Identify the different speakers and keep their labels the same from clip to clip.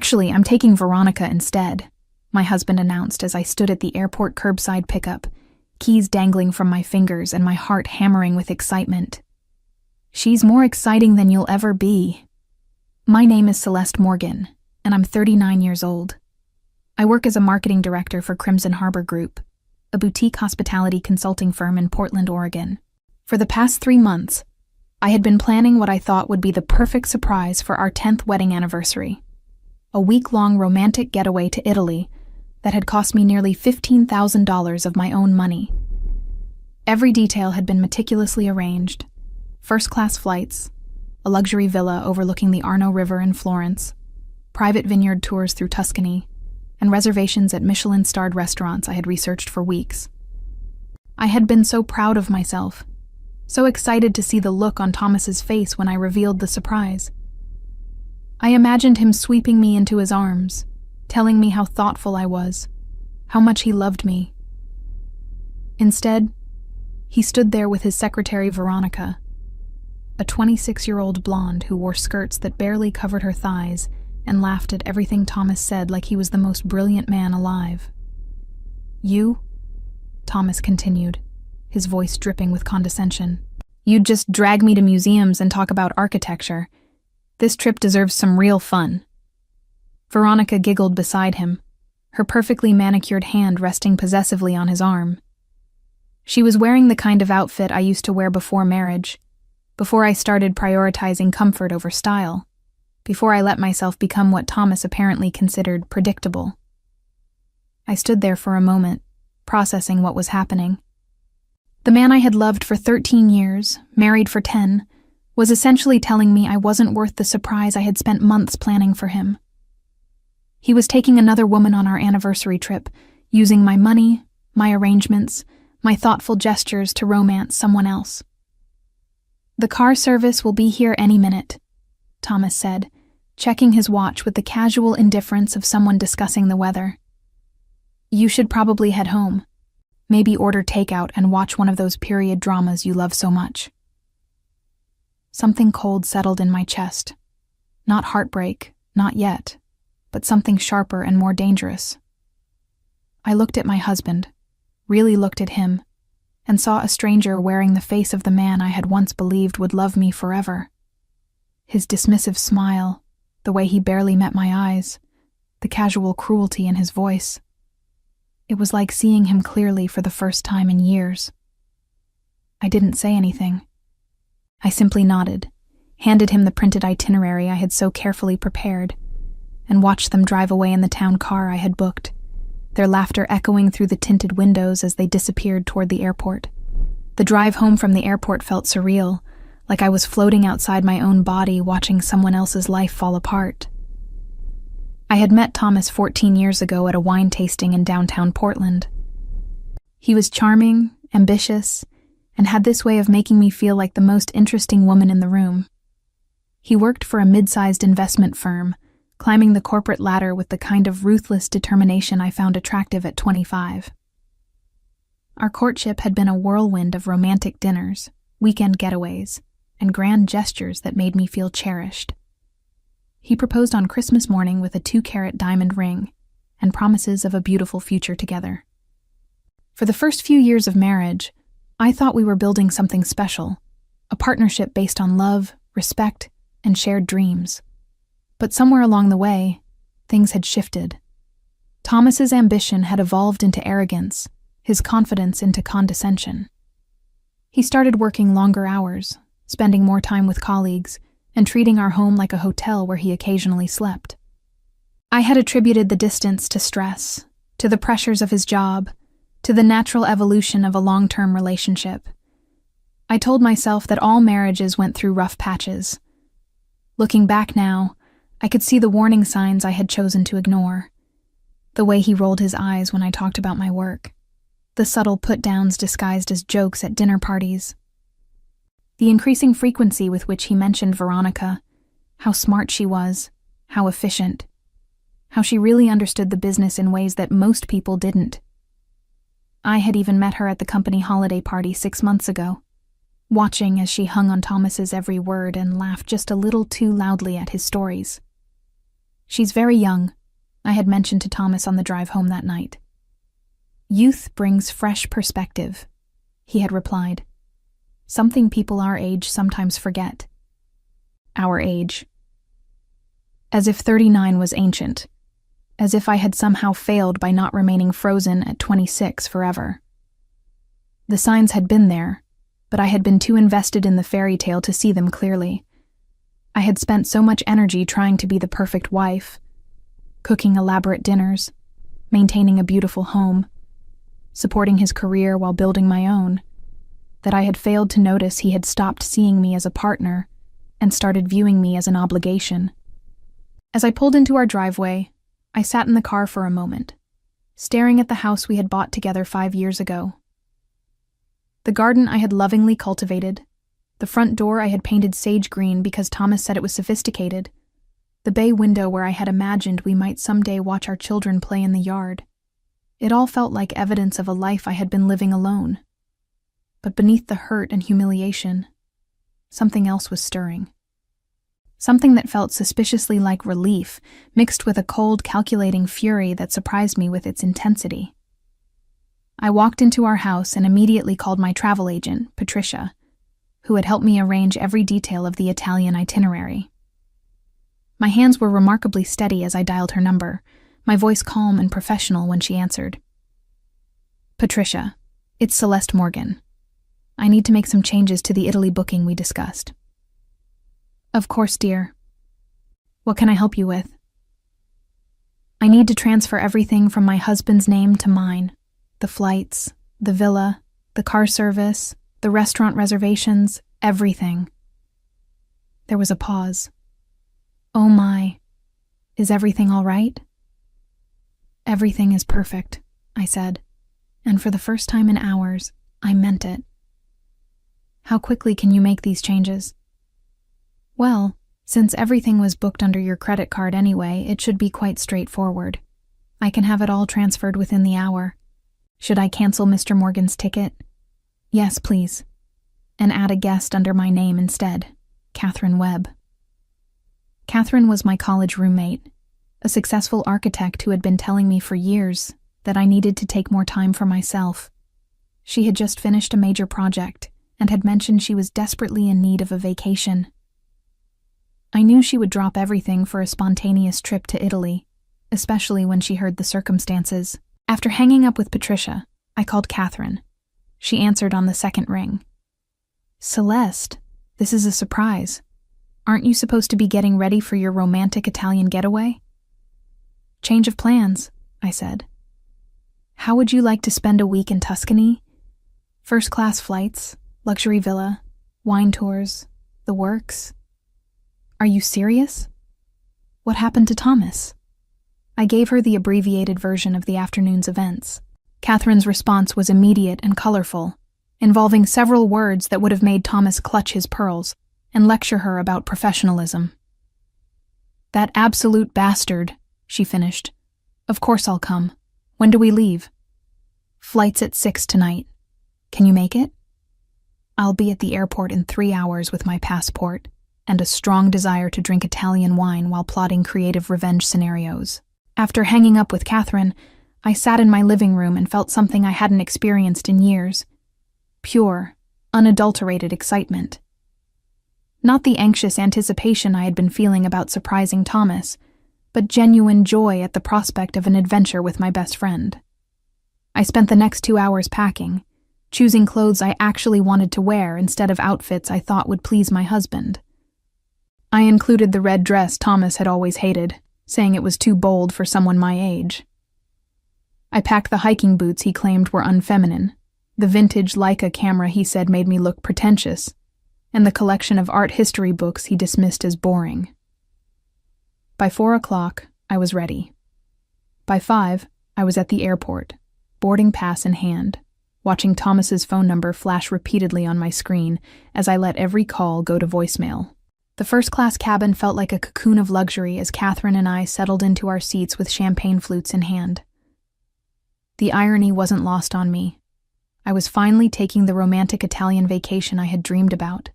Speaker 1: Actually, I'm taking Veronica instead, my husband announced as I stood at the airport curbside pickup, keys dangling from my fingers and my heart hammering with excitement. She's more exciting than you'll ever be. My name is Celeste Morgan, and I'm 39 years old. I work as a marketing director for Crimson Harbor Group, a boutique hospitality consulting firm in Portland, Oregon. For the past 3 months, I had been planning what I thought would be the perfect surprise for our 10th wedding anniversary. A week-long romantic getaway to Italy that had cost me nearly $15,000 of my own money. Every detail had been meticulously arranged. First-class flights, a luxury villa overlooking the Arno River in Florence, private vineyard tours through Tuscany, and reservations at Michelin-starred restaurants I had researched for weeks. I had been so proud of myself, so excited to see the look on Thomas's face when I revealed the surprise. I imagined him sweeping me into his arms, telling me how thoughtful I was, how much he loved me. Instead, he stood there with his secretary Veronica, a 26-year-old blonde who wore skirts that barely covered her thighs and laughed at everything Thomas said like he was the most brilliant man alive. "You?" Thomas continued, his voice dripping with condescension. "You'd just drag me to museums and talk about architecture. This trip deserves some real fun." Veronica giggled beside him, her perfectly manicured hand resting possessively on his arm. She was wearing the kind of outfit I used to wear before marriage, before I started prioritizing comfort over style, before I let myself become what Thomas apparently considered predictable. I stood there for a moment, processing what was happening. The man I had loved for 13 years, married for 10, was essentially telling me I wasn't worth the surprise I had spent months planning for him. He was taking another woman on our anniversary trip, using my money, my arrangements, my thoughtful gestures to romance someone else. "The car service will be here any minute," Thomas said, checking his watch with the casual indifference of someone discussing the weather. "You should probably head home. Maybe order takeout and watch one of those period dramas you love so much." Something cold settled in my chest. Not heartbreak, not yet, but something sharper and more dangerous. I looked at my husband, really looked at him, and saw a stranger wearing the face of the man I had once believed would love me forever. His dismissive smile, the way he barely met my eyes, the casual cruelty in his voice. It was like seeing him clearly for the first time in years. I didn't say anything. I simply nodded, handed him the printed itinerary I had so carefully prepared, and watched them drive away in the town car I had booked, their laughter echoing through the tinted windows as they disappeared toward the airport. The drive home from the airport felt surreal, like I was floating outside my own body watching someone else's life fall apart. I had met Thomas 14 years ago at a wine tasting in downtown Portland. He was charming, ambitious, and had this way of making me feel like the most interesting woman in the room. He worked for a mid-sized investment firm, climbing the corporate ladder with the kind of ruthless determination I found attractive at 25. Our courtship had been a whirlwind of romantic dinners, weekend getaways, and grand gestures that made me feel cherished. He proposed on Christmas morning with a 2-carat diamond ring and promises of a beautiful future together. For the first few years of marriage, I thought we were building something special, a partnership based on love, respect, and shared dreams. But somewhere along the way, things had shifted. Thomas's ambition had evolved into arrogance, his confidence into condescension. He started working longer hours, spending more time with colleagues, and treating our home like a hotel where he occasionally slept. I had attributed the distance to stress, to the pressures of his job, to the natural evolution of a long-term relationship. I told myself that all marriages went through rough patches. Looking back now, I could see the warning signs I had chosen to ignore. The way he rolled his eyes when I talked about my work. The subtle put-downs disguised as jokes at dinner parties. The increasing frequency with which he mentioned Veronica, how smart she was, how efficient, how she really understood the business in ways that most people didn't. I had even met her at the company holiday party 6 months ago, watching as she hung on Thomas's every word and laughed just a little too loudly at his stories. She's very young, I had mentioned to Thomas on the drive home that night. Youth brings fresh perspective, he had replied. Something people our age sometimes forget. Our age. As if 39 was ancient. As if I had somehow failed by not remaining frozen at 26 forever. The signs had been there, but I had been too invested in the fairy tale to see them clearly. I had spent so much energy trying to be the perfect wife, cooking elaborate dinners, maintaining a beautiful home, supporting his career while building my own, that I had failed to notice he had stopped seeing me as a partner and started viewing me as an obligation. As I pulled into our driveway, I sat in the car for a moment, staring at the house we had bought together 5 years ago. The garden I had lovingly cultivated, the front door I had painted sage green because Thomas said it was sophisticated, the bay window where I had imagined we might someday watch our children play in the yard. It all felt like evidence of a life I had been living alone. But beneath the hurt and humiliation, something else was stirring. Something that felt suspiciously like relief, mixed with a cold, calculating fury that surprised me with its intensity. I walked into our house and immediately called my travel agent, Patricia, who had helped me arrange every detail of the Italian itinerary. My hands were remarkably steady as I dialed her number, my voice calm and professional when she answered. Patricia, it's Celeste Morgan. I need to make some changes to the Italy booking we discussed. Of course, dear. What can I help you with? I need to transfer everything from my husband's name to mine. The flights, the villa, the car service, the restaurant reservations, everything. There was a pause. Oh my, is everything all right? Everything is perfect, I said, and for the first time in hours, I meant it. How quickly can you make these changes? Well, since everything was booked under your credit card anyway, it should be quite straightforward. I can have it all transferred within the hour. Should I cancel Mr. Morgan's ticket? Yes, please. And add a guest under my name instead, Catherine Webb. Catherine was my college roommate, a successful architect who had been telling me for years that I needed to take more time for myself. She had just finished a major project and had mentioned she was desperately in need of a vacation. I knew she would drop everything for a spontaneous trip to Italy, especially when she heard the circumstances. After hanging up with Patricia, I called Catherine. She answered on the second ring. Celeste, this is a surprise. Aren't you supposed to be getting ready for your romantic Italian getaway? Change of plans, I said. How would you like to spend a week in Tuscany? First-class flights, luxury villa, wine tours, the works. Are you serious? What happened to Thomas? I gave her the abbreviated version of the afternoon's events. Catherine's response was immediate and colorful, involving several words that would have made Thomas clutch his pearls and lecture her about professionalism. That absolute bastard, she finished. Of course I'll come. When do we leave? Flight's at 6 tonight. Can you make it? I'll be at the airport in 3 hours with my passport and a strong desire to drink Italian wine while plotting creative revenge scenarios. After hanging up with Catherine, I sat in my living room and felt something I hadn't experienced in years. Pure, unadulterated excitement. Not the anxious anticipation I had been feeling about surprising Thomas, but genuine joy at the prospect of an adventure with my best friend. I spent the next 2 hours packing, choosing clothes I actually wanted to wear instead of outfits I thought would please my husband. I included the red dress Thomas had always hated, saying it was too bold for someone my age. I packed the hiking boots he claimed were unfeminine, the vintage Leica camera he said made me look pretentious, and the collection of art history books he dismissed as boring. By 4 o'clock, I was ready. By 5, I was at the airport, boarding pass in hand, watching Thomas's phone number flash repeatedly on my screen as I let every call go to voicemail. The first-class cabin felt like a cocoon of luxury as Catherine and I settled into our seats with champagne flutes in hand. The irony wasn't lost on me. I was finally taking the romantic Italian vacation I had dreamed about,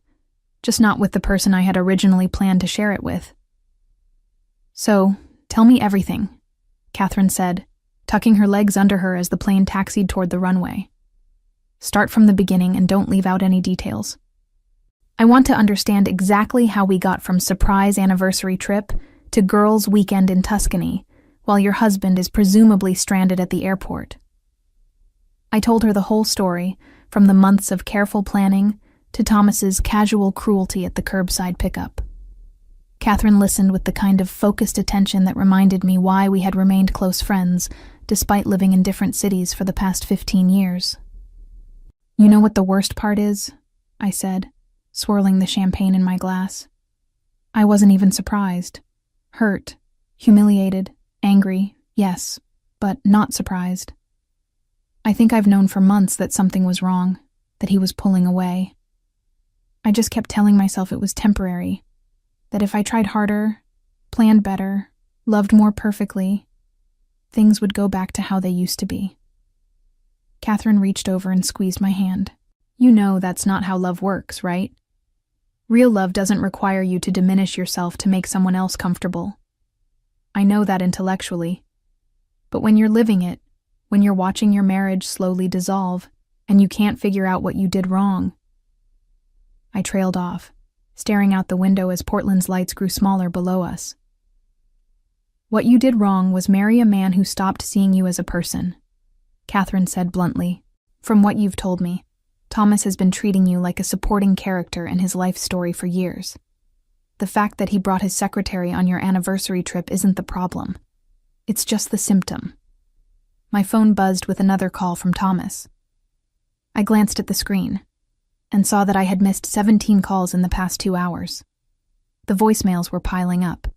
Speaker 1: just not with the person I had originally planned to share it with. So, Tell me everything, Catherine said, tucking her legs under her as the plane taxied toward the runway. Start from the beginning and don't leave out any details. I want to understand exactly how we got from surprise anniversary trip to girls' weekend in Tuscany, while your husband is presumably stranded at the airport. I told her the whole story, from the months of careful planning to Thomas's casual cruelty at the curbside pickup. Catherine listened with the kind of focused attention that reminded me why we had remained close friends, despite living in different cities for the past 15 years. You know what the worst part is? I said, swirling the champagne in my glass. I wasn't even surprised. Hurt, humiliated, angry, yes, but not surprised. I think I've known for months that something was wrong, that he was pulling away. I just kept telling myself it was temporary, that if I tried harder, planned better, loved more perfectly, things would go back to how they used to be. Catherine reached over and squeezed my hand. You know that's not how love works, right? Real love doesn't require you to diminish yourself to make someone else comfortable. I know that intellectually. But when you're living it, when you're watching your marriage slowly dissolve, and you can't figure out what you did wrong. I trailed off, staring out the window as Portland's lights grew smaller below us. What you did wrong was marry a man who stopped seeing you as a person, Catherine said bluntly. From what you've told me, Thomas has been treating you like a supporting character in his life story for years. The fact that he brought his secretary on your anniversary trip isn't the problem. It's just the symptom. My phone buzzed with another call from Thomas. I glanced at the screen and saw that I had missed 17 calls in the past 2 hours. The voicemails were piling up,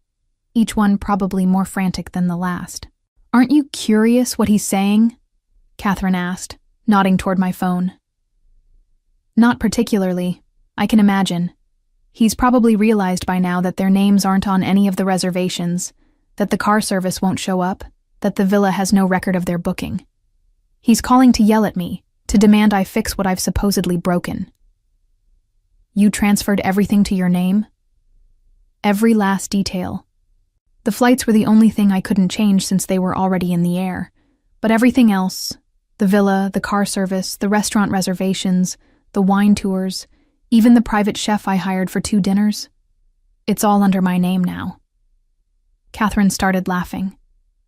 Speaker 1: each one probably more frantic than the last. Aren't you curious what he's saying? Catherine asked, nodding toward my phone. Not particularly, I can imagine. He's probably realized by now that their names aren't on any of the reservations, that the car service won't show up, that the villa has no record of their booking. He's calling to yell at me, to demand I fix what I've supposedly broken. You transferred everything to your name? Every last detail. The flights were the only thing I couldn't change since they were already in the air, but everything else, the villa, the car service, the restaurant reservations, the wine tours, even the private chef I hired for 2 dinners, it's all under my name now. Catherine started laughing,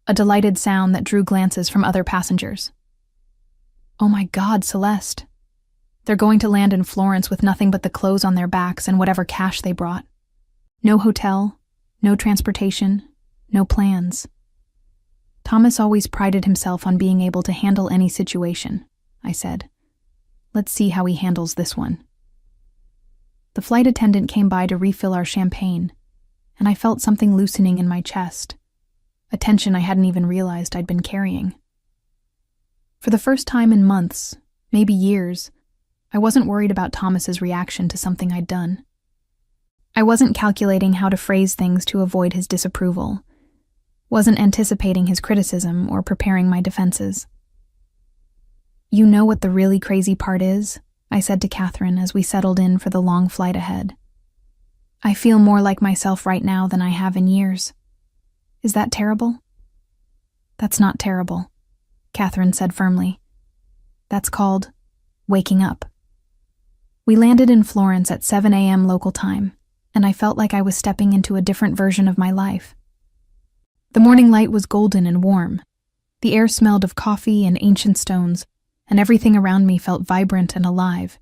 Speaker 1: a delighted sound that drew glances from other passengers. Oh my God, Celeste. They're going to land in Florence with nothing but the clothes on their backs and whatever cash they brought. No hotel, no transportation, no plans. Thomas always prided himself on being able to handle any situation, I said. Let's see how he handles this one. The flight attendant came by to refill our champagne, and I felt something loosening in my chest, a tension I hadn't even realized I'd been carrying. For the first time in months, maybe years, I wasn't worried about Thomas's reaction to something I'd done. I wasn't calculating how to phrase things to avoid his disapproval, wasn't anticipating his criticism or preparing my defenses. You know what the really crazy part is? I said to Catherine as we settled in for the long flight ahead. I feel more like myself right now than I have in years. Is that terrible? That's not terrible, Catherine said firmly. That's called waking up. We landed in Florence at 7 a.m. local time, and I felt like I was stepping into a different version of my life. The morning light was golden and warm. The air smelled of coffee and ancient stones, and everything around me felt vibrant and alive,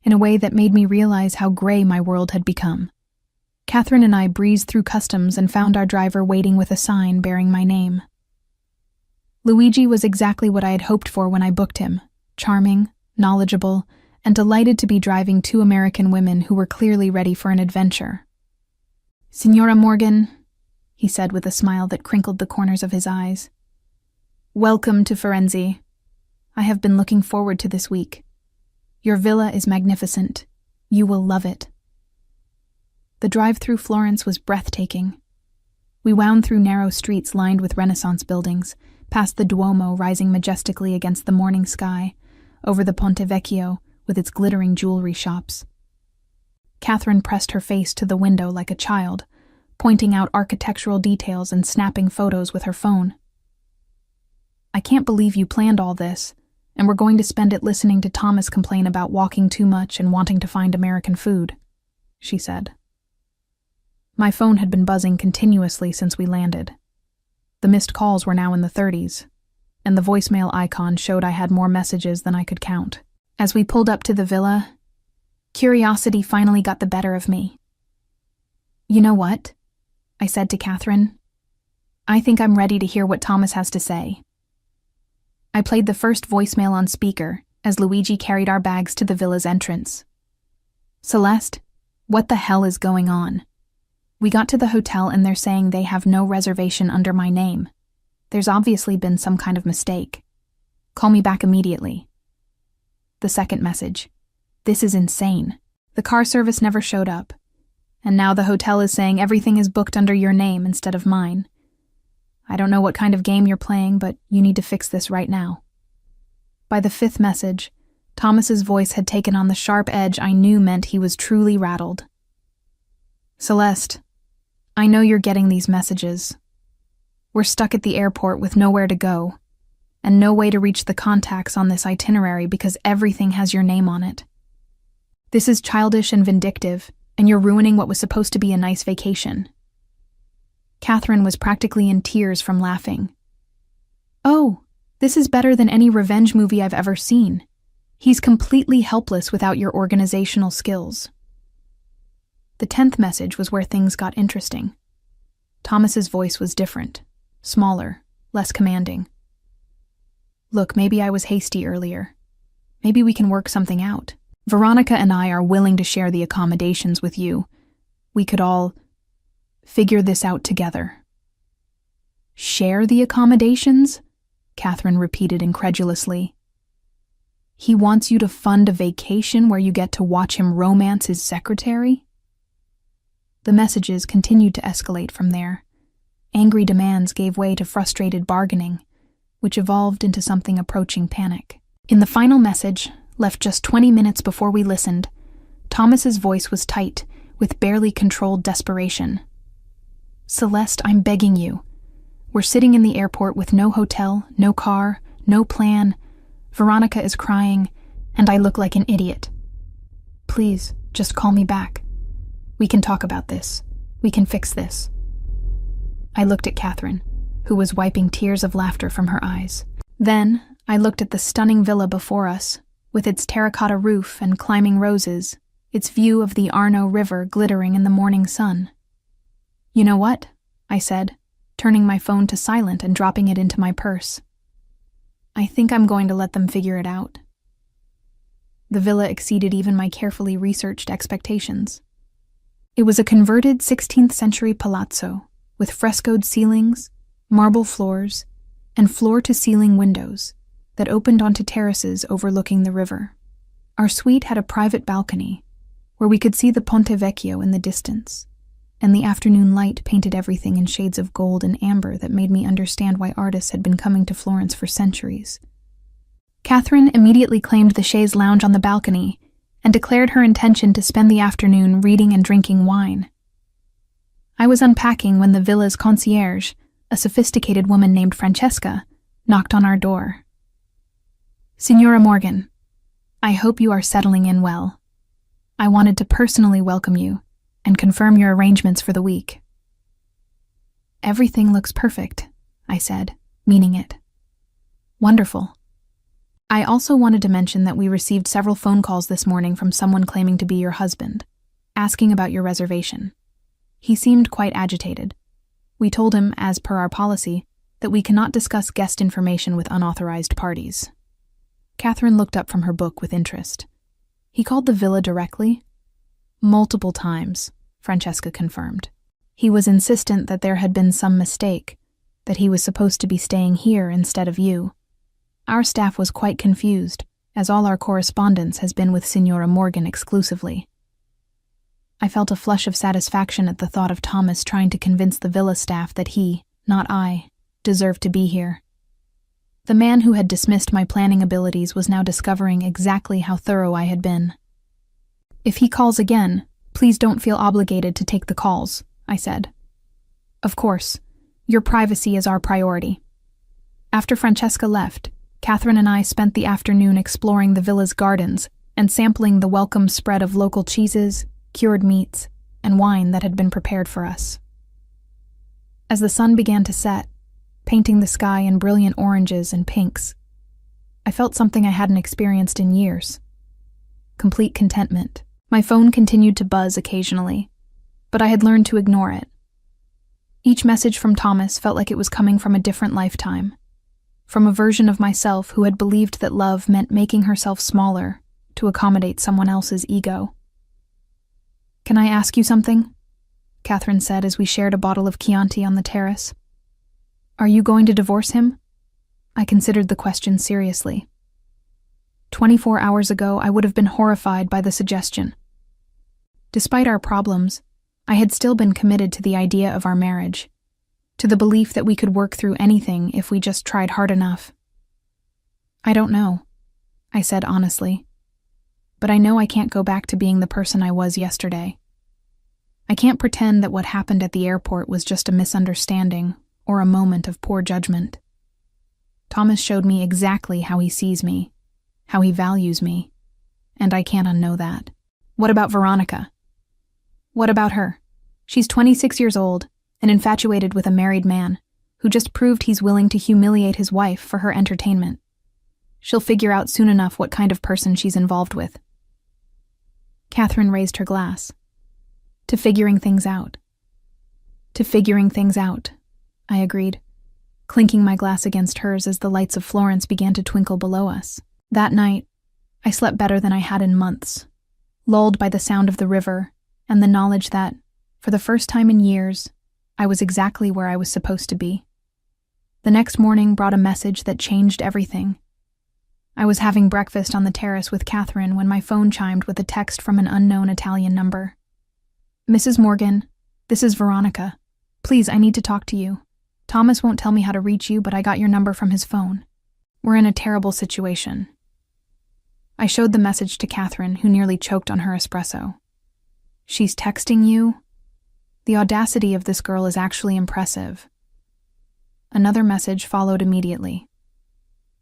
Speaker 1: in a way that made me realize how gray my world had become. Catherine and I breezed through customs and found our driver waiting with a sign bearing my name. Luigi was exactly what I had hoped for when I booked him, charming, knowledgeable, and delighted to be driving 2 American women who were clearly ready for an adventure. Signora Morgan, he said with a smile that crinkled the corners of his eyes. Welcome to Firenze. I have been looking forward to this week. Your villa is magnificent. You will love it. The drive through Florence was breathtaking. We wound through narrow streets lined with Renaissance buildings, past the Duomo rising majestically against the morning sky, over the Ponte Vecchio with its glittering jewelry shops. Catherine pressed her face to the window like a child, pointing out architectural details and snapping photos with her phone. "I can't believe you planned all this, and we're going to spend it listening to Thomas complain about walking too much and wanting to find American food," she said. My phone had been buzzing continuously since we landed. The missed calls were now in the 30s, and the voicemail icon showed I had more messages than I could count. As we pulled up to the villa, curiosity finally got the better of me. "You know what?" I said to Catherine. "I think I'm ready to hear what Thomas has to say." I played the first voicemail on speaker as Luigi carried our bags to the villa's entrance. "Celeste, what the hell is going on? We got to the hotel and they're saying they have no reservation under my name. There's obviously been some kind of mistake. Call me back immediately." The second message. "This is insane. The car service never showed up. And now the hotel is saying everything is booked under your name instead of mine. I don't know what kind of game you're playing, but you need to fix this right now." By the fifth message, Thomas's voice had taken on the sharp edge I knew meant he was truly rattled. "Celeste, I know you're getting these messages. We're stuck at the airport with nowhere to go, and no way to reach the contacts on this itinerary because everything has your name on it. This is childish and vindictive, and you're ruining what was supposed to be a nice vacation." Catherine was practically in tears from laughing. "Oh, this is better than any revenge movie I've ever seen. He's completely helpless without your organizational skills." The 10th message was where things got interesting. Thomas's voice was different, smaller, less commanding. "Look, maybe I was hasty earlier. Maybe we can work something out. Veronica and I are willing to share the accommodations with you. We could all figure this out together." "Share the accommodations?" Catherine repeated incredulously. "He wants you to fund a vacation where you get to watch him romance his secretary?" The messages continued to escalate from there. Angry demands gave way to frustrated bargaining, which evolved into something approaching panic. In the final message, left just 20 minutes before we listened, Thomas's voice was tight, with barely controlled desperation. "Celeste, I'm begging you. We're sitting in the airport with no hotel, no car, no plan. Veronica is crying, and I look like an idiot. Please, just call me back. We can talk about this. We can fix this." I looked at Catherine, who was wiping tears of laughter from her eyes. Then I looked at the stunning villa before us, with its terracotta roof and climbing roses, its view of the Arno River glittering in the morning sun. "You know what?" I said, turning my phone to silent and dropping it into my purse. "I think I'm going to let them figure it out." The villa exceeded even my carefully researched expectations. It was a converted 16th century palazzo with frescoed ceilings, marble floors, and floor-to-ceiling windows that opened onto terraces overlooking the river. Our suite had a private balcony where we could see the Ponte Vecchio in the distance, and the afternoon light painted everything in shades of gold and amber that made me understand why artists had been coming to Florence for centuries. Catherine immediately claimed the chaise lounge on the balcony and declared her intention to spend the afternoon reading and drinking wine. I was unpacking when the villa's concierge, a sophisticated woman named Francesca, knocked on our door. "Signora Morgan, I hope you are settling in well. I wanted to personally welcome you and confirm your arrangements for the week." "Everything looks perfect," I said, meaning it. "Wonderful. I also wanted to mention that we received several phone calls this morning from someone claiming to be your husband, asking about your reservation. He seemed quite agitated. We told him, as per our policy, that we cannot discuss guest information with unauthorized parties." Catherine looked up from her book with interest. "He called the villa directly?" "Multiple times," Francesca confirmed. "He was insistent that there had been some mistake, that he was supposed to be staying here instead of you. Our staff was quite confused, as all our correspondence has been with Signora Morgan exclusively." I felt a flush of satisfaction at the thought of Thomas trying to convince the villa staff that he, not I, deserved to be here. The man who had dismissed my planning abilities was now discovering exactly how thorough I had been. "If he calls again, please don't feel obligated to take the calls," I said, Of course, your privacy is our priority. After Francesca left, Catherine and I spent the afternoon exploring the villa's gardens and sampling the welcome spread of local cheeses, cured meats, and wine that had been prepared for us. As the sun began to set, painting the sky in brilliant oranges and pinks, I felt something I hadn't experienced in years. Complete contentment. My phone continued to buzz occasionally, but I had learned to ignore it. Each message from Thomas felt like it was coming from a different lifetime, from a version of myself who had believed that love meant making herself smaller to accommodate someone else's ego. "Can I ask you something?" Catherine said as we shared a bottle of Chianti on the terrace. "Are you going to divorce him?" I considered the question seriously. 24 hours ago, I would have been horrified by the suggestion. Despite our problems, I had still been committed to the idea of our marriage, to the belief that we could work through anything if we just tried hard enough. "I don't know," I said honestly, "but I know I can't go back to being the person I was yesterday. I can't pretend that what happened at the airport was just a misunderstanding or a moment of poor judgment. Thomas showed me exactly how he sees me, how he values me, and I can't unknow that." "What about Veronica?" "What about her? She's 26 years old and infatuated with a married man who just proved he's willing to humiliate his wife for her entertainment. She'll figure out soon enough what kind of person she's involved with." Catherine raised her glass. "To figuring things out." "To figuring things out," I agreed, clinking my glass against hers as the lights of Florence began to twinkle below us. That night, I slept better than I had in months, lulled by the sound of the river and the knowledge that, for the first time in years, I was exactly where I was supposed to be. The next morning brought a message that changed everything. I was having breakfast on the terrace with Catherine when my phone chimed with a text from an unknown Italian number. "Mrs. Morgan, this is Veronica. Please, I need to talk to you. Thomas won't tell me how to reach you, but I got your number from his phone. We're in a terrible situation." I showed the message to Catherine, who nearly choked on her espresso. "She's texting you? The audacity of this girl is actually impressive." Another message followed immediately.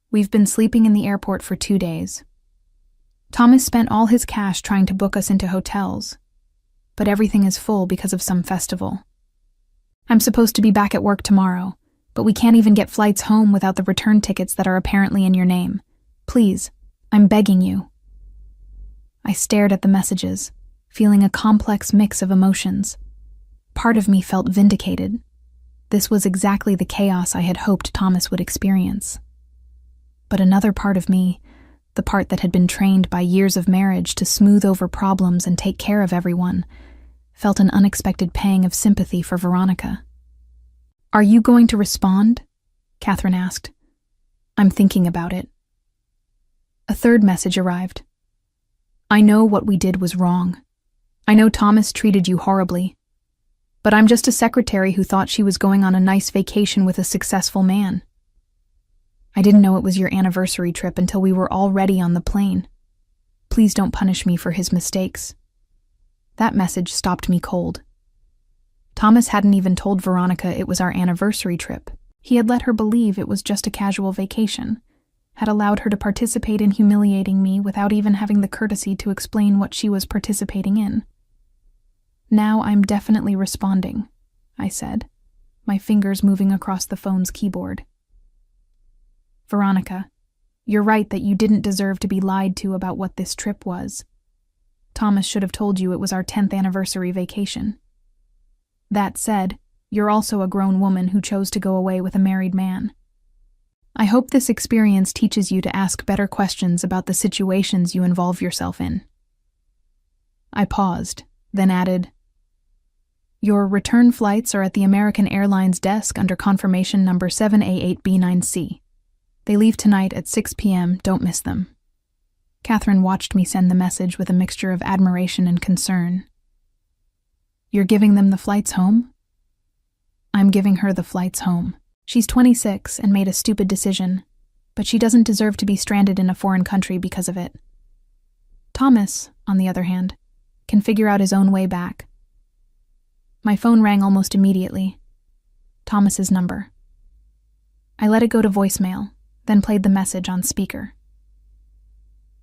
Speaker 1: "We've been sleeping in the airport for 2 days. Thomas spent all his cash trying to book us into hotels, but everything is full because of some festival. I'm supposed to be back at work tomorrow, but we can't even get flights home without the return tickets that are apparently in your name. Please, I'm begging you." I stared at the messages, feeling a complex mix of emotions. Part of me felt vindicated. This was exactly the chaos I had hoped Thomas would experience. But another part of me, the part that had been trained by years of marriage to smooth over problems and take care of everyone, felt an unexpected pang of sympathy for Veronica. "Are you going to respond?" Catherine asked. "I'm thinking about it." A third message arrived. "I know what we did was wrong. I know Thomas treated you horribly. But I'm just a secretary who thought she was going on a nice vacation with a successful man. I didn't know it was your anniversary trip until we were already on the plane. Please don't punish me for his mistakes." That message stopped me cold. Thomas hadn't even told Veronica it was our anniversary trip. He had let her believe it was just a casual vacation, had allowed her to participate in humiliating me without even having the courtesy to explain what she was participating in. "Now I'm definitely responding," I said, my fingers moving across the phone's keyboard. "Veronica, you're right that you didn't deserve to be lied to about what this trip was. Thomas should have told you it was our 10th anniversary vacation. That said, you're also a grown woman who chose to go away with a married man. I hope this experience teaches you to ask better questions about the situations you involve yourself in." I paused, then added, "Your return flights are at the American Airlines desk under confirmation number 7A8B9C. They leave tonight at 6 p.m. Don't miss them." Catherine watched me send the message with a mixture of admiration and concern. "You're giving them the flights home?" "I'm giving her the flights home. She's 26 and made a stupid decision, but she doesn't deserve to be stranded in a foreign country because of it. Thomas, on the other hand, can figure out his own way back." My phone rang almost immediately, Thomas's number. I let it go to voicemail, then played the message on speaker.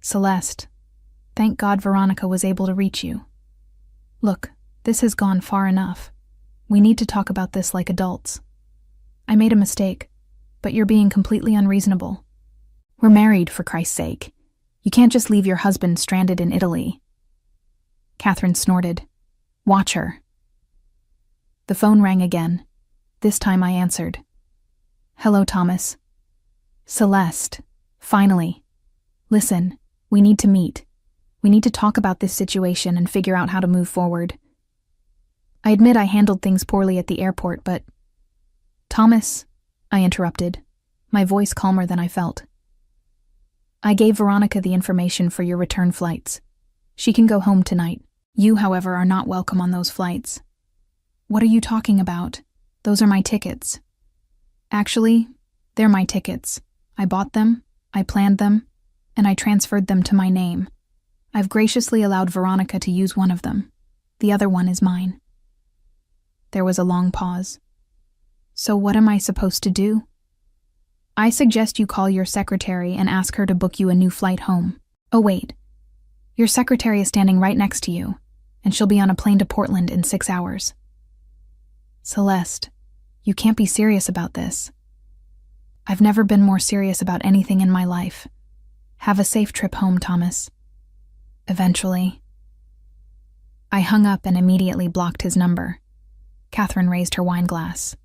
Speaker 1: Celeste, thank God Veronica was able to reach you. Look, this has gone far enough. We need to talk about this like adults. I made a mistake, but you're being completely unreasonable. We're married, for Christ's sake. You can't just leave your husband stranded in Italy. Catherine snorted. Watch her. The phone rang again. This time I answered. Hello, Thomas. Celeste. Finally. Listen, we need to meet. We need to talk about this situation and figure out how to move forward. I admit I handled things poorly at the airport, but... Thomas, I interrupted, my voice calmer than I felt. I gave Veronica the information for your return flights. She can go home tonight. You, however, are not welcome on those flights. What are you talking about? Those are my tickets. Actually, they're my tickets. I bought them, I planned them, and I transferred them to my name. I've graciously allowed Veronica to use one of them. The other one is mine. There was a long pause. So what am I supposed to do? I suggest you call your secretary and ask her to book you a new flight home. Oh wait, your secretary is standing right next to you, and she'll be on a plane to Portland in 6 hours. Celeste, you can't be serious about this. I've never been more serious about anything in my life. Have a safe trip home, Thomas. Eventually. I hung up and immediately blocked his number. Catherine raised her wine glass.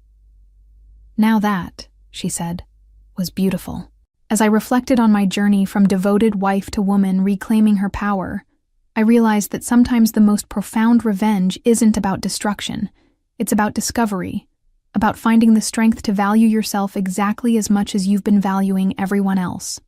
Speaker 1: Now that, she said, was beautiful. As I reflected on my journey from devoted wife to woman reclaiming her power, I realized that sometimes the most profound revenge isn't about destruction. It's about discovery, about finding the strength to value yourself exactly as much as you've been valuing everyone else.